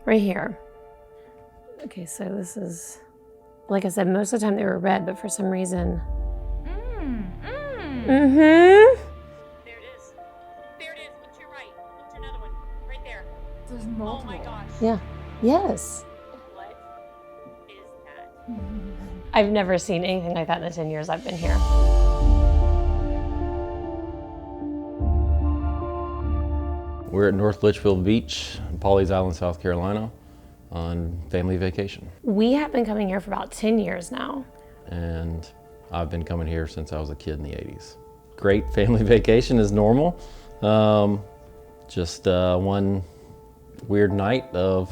Right here. Okay, so this is, like I said, most of the time they were red, but for some reason. There it is. There it is. Look to your right. Look to another one. Right there. There's multiple. Oh my gosh. Yeah. Yes. What is that? I've never seen anything like that in the 10 years I've been here. We're at North Litchfield Beach, Pawleys Island, South Carolina, on family vacation. We have been coming here for about 10 years now. And I've been coming here since I was a kid in the 80s. Great family vacation is normal. Just one weird night of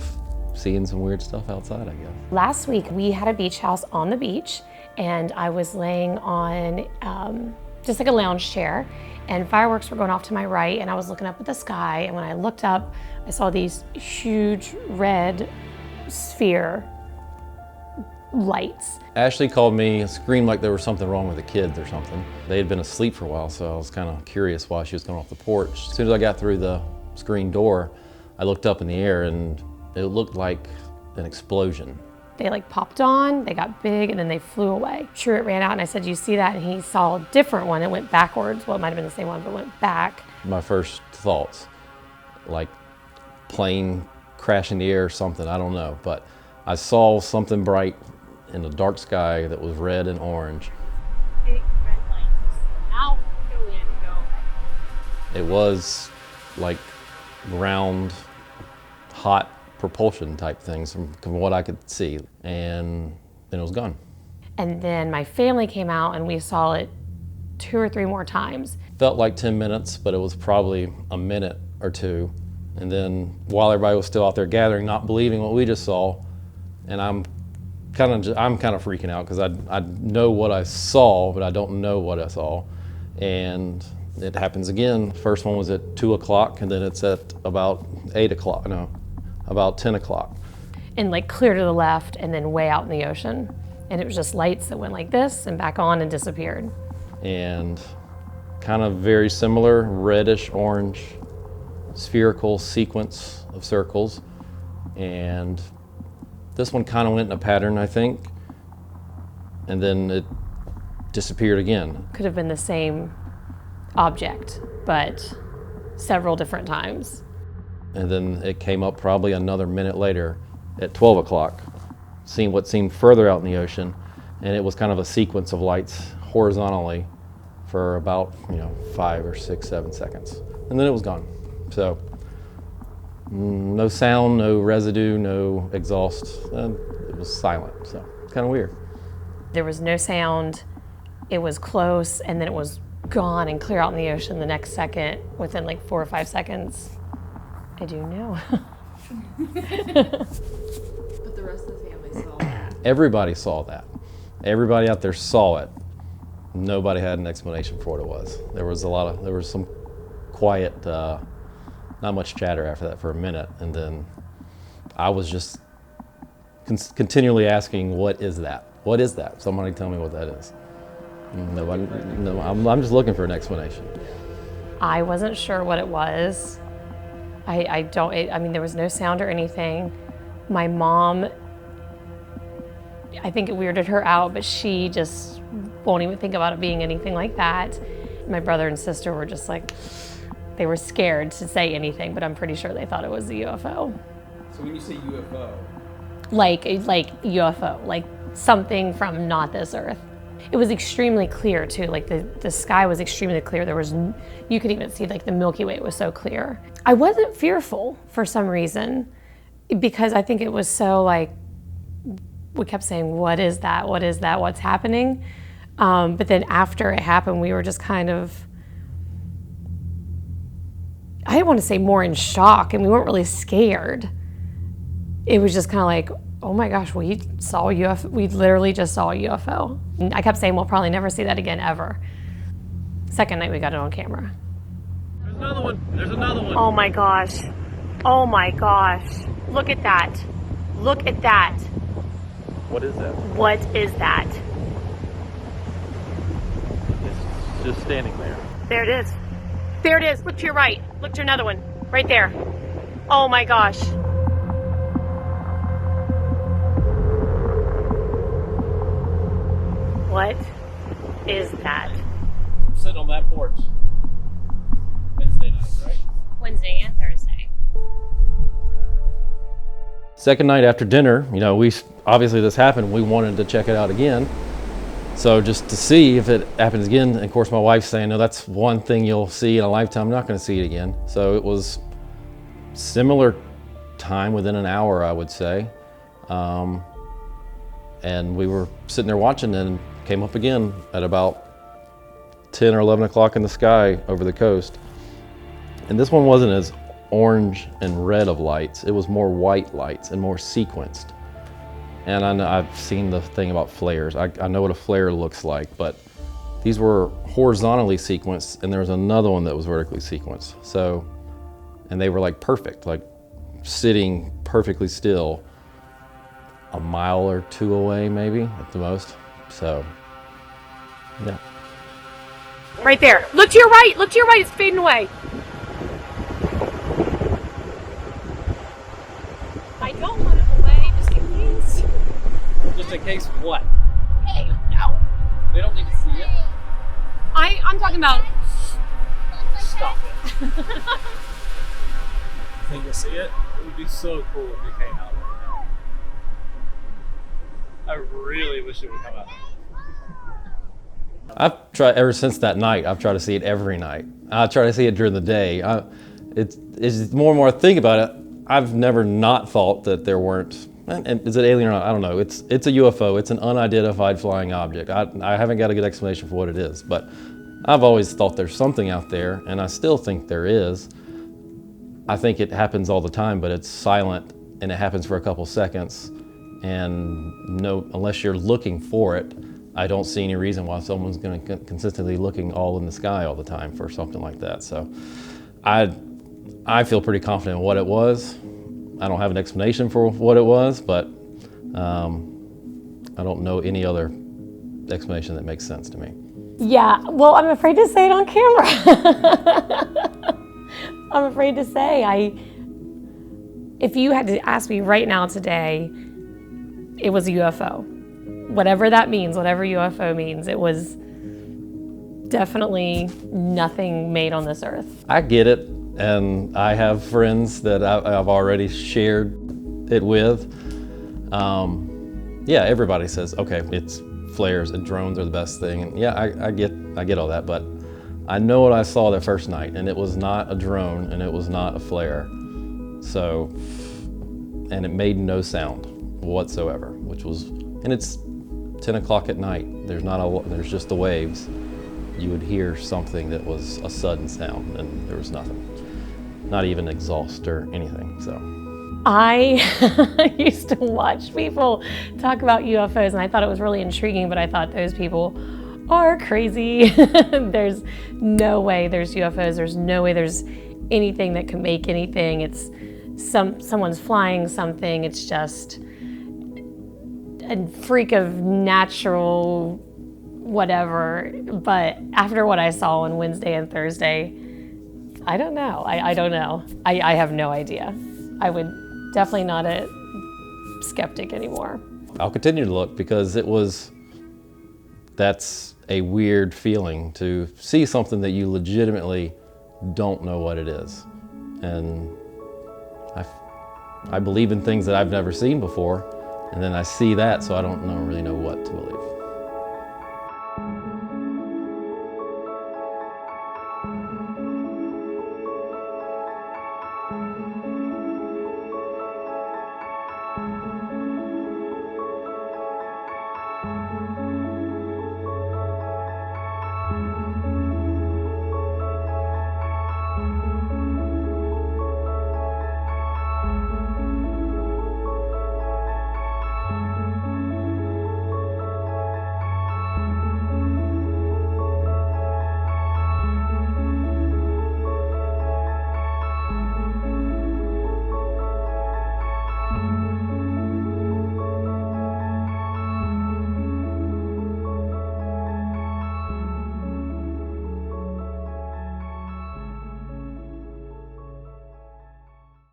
seeing some weird stuff outside, I guess. Last week, we had a beach house on the beach, and I was laying on just like a lounge chair, and fireworks were going off to my right, and I was looking up at the sky, and when I looked up, I saw these huge red sphere lights. Ashley called me, screamed like there was something wrong with the kids or something. They had been asleep for a while, so I was kind of curious why she was coming off the porch. As soon as I got through the screen door, I looked up in the air and it looked like an explosion. They like popped on, they got big, and then they flew away. Truitt ran out and I said, "You see that?" And he saw a different one. It went backwards. Well, it might have been the same one, but went back. My first thoughts, like plane crash in the air or something, I don't know. But I saw something bright in the dark sky that was red and orange. Big red lights. Out, go in, go away. It was like round, hot propulsion type things from what I could see, and then it was gone. And then my family came out and we saw it 2 or 3 more times. Felt like 10 minutes, but it was probably a minute or two. And then while everybody was still out there gathering, not believing what we just saw, and I'm kind of freaking out because I know what I saw, but I don't know what I saw. And it happens again. First one was at 2 o'clock, and then it's at about 8 o'clock, no, about 10 o'clock. And like clear to the left and then way out in the ocean. And it was just lights that went like this and back on and disappeared. And kind of very similar, reddish orange, spherical sequence of circles. And this one kind of went in a pattern, I think. And then it disappeared again. Could have been the same object, but several different times. And then it came up probably another minute later at 12 o'clock, seeing what seemed further out in the ocean. And it was kind of a sequence of lights horizontally for about 5 or 6, 7 seconds. And then it was gone. So no sound, no residue, no exhaust. It was silent, so kind of weird. There was no sound, it was close, and then it was gone and clear out in the ocean the next second within like 4 or 5 seconds. I do know. But the rest of the family saw it. Everybody saw that. Everybody out there saw it. Nobody had an explanation for what it was. There was some quiet, not much chatter after that for a minute, and then I was just continually asking, "What is that? What is that? Somebody tell me what that is." Nobody. No, I'm just looking for an explanation. I wasn't sure what it was. I mean, there was no sound or anything. My mom, I think it weirded her out, but she just won't even think about it being anything like that. My brother and sister were just like, they were scared to say anything, but I'm pretty sure they thought it was a UFO. So when you say UFO? Like UFO, like something from not this earth. It was extremely clear too, like the sky was extremely clear. You could even see like the Milky Way was so clear. I wasn't fearful for some reason, because I think it was so like, we kept saying, "What is that? What is that? What's happening?" But then after it happened, we were just kind of, I didn't want to say more in shock, and we weren't really scared. It was just kind of like, oh my gosh, we saw a UFO. We literally just saw a UFO. And I kept saying, we'll probably never see that again ever. Second night we got it on camera. There's another one. There's another one. Oh my gosh. Oh my gosh. Look at that. Look at that. What is that? What is that? It's just standing there. There it is. There it is. Look to your right. Look to another one. Right there. Oh my gosh. What is that? I'm sitting on that porch. Wednesday night, right? Wednesday and Thursday. Second night after dinner, you know, obviously this happened. We wanted to check it out again. So just to see if it happens again, and of course my wife's saying, no, that's one thing you'll see in a lifetime. I'm not going to see it again. So it was similar time, within an hour, I would say. And we were sitting there watching, and came up again at about 10 or 11 o'clock in the sky over the coast. And this one wasn't as orange and red of lights. It was more white lights and more sequenced. And I've seen the thing about flares. I know what a flare looks like, but these were horizontally sequenced, and there was another one that was vertically sequenced. So, and they were like perfect, like sitting perfectly still, a mile or two away maybe at the most. So, yeah. Right there. Look to your right. Look to your right. It's fading away. I don't want it away, just in case. Just in case what? Hey, no. They don't need to see it. I'm talking about. Stop it. Think you'll see it? It would be so cool if it came out right now. I really wish it would come out. I've tried, ever since that night, I've tried to see it every night. I try to see it during the day. It's more and more I think about it, I've never not thought that there weren't, and is it alien or not? I don't know. It's a UFO. It's an unidentified flying object. I haven't got a good explanation for what it is, but I've always thought there's something out there, and I still think there is. I think it happens all the time, but it's silent, and it happens for a couple seconds, and no, unless you're looking for it, I don't see any reason why someone's going to consistently looking all in the sky all the time for something like that. So I feel pretty confident in what it was. I don't have an explanation for what it was, but I don't know any other explanation that makes sense to me. Yeah, well, I'm afraid to say it on camera. I'm afraid to say, if you had to ask me right now today, it was a UFO. Whatever that means, whatever UFO means, it was definitely nothing made on this earth. I get it, and I have friends that I've already shared it with. Yeah, everybody says, okay, it's flares and drones are the best thing, and yeah, I get all that, but I know what I saw that first night, and it was not a drone, and it was not a flare. So, and it made no sound whatsoever, which was, and it's 10 o'clock at night. There's just the waves. You would hear something that was a sudden sound, and there was nothing. Not even exhaust or anything, so. I used to watch people talk about UFOs, and I thought it was really intriguing, but I thought those people are crazy. There's no way there's UFOs. There's no way there's anything that can make anything. It's someone's flying something. It's just a freak of natural whatever. But after what I saw on Wednesday and Thursday, I don't know. I don't know. I have no idea. I would definitely not a skeptic anymore. I'll continue to look because that's a weird feeling to see something that you legitimately don't know what it is. And I believe in things that I've never seen before, and then I see that, so I don't really know what to believe.